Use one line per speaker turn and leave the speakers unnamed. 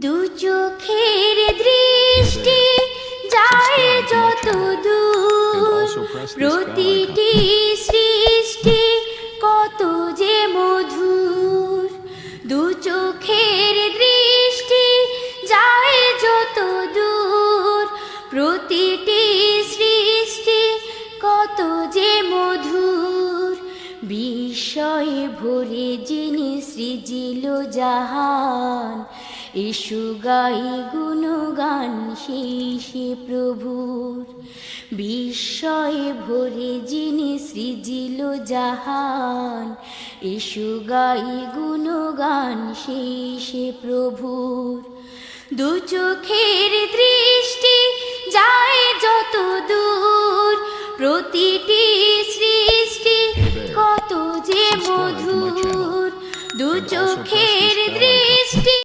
দু চোখের দৃষ্টি যায় যত দূর, প্রতিটি সৃষ্টি কত যে মধুর। দু চোখের দৃষ্টি যায় যত দূর, প্রতিটি সৃষ্টি কত যে মধুর। বিস্ময়ে ভরে যিনি সৃজিল জাহান, এসো গাই গুণগান সেই প্রভুর। বিস্ময়ে ভরে যিনি সৃজিল জাহান, এসো গাই গুণগান সেই প্রভুর। দু চোখের দৃষ্টি যায় যত দূর, প্রতিটি সৃষ্টি কত যে মধুর। দু চোখের দৃষ্টি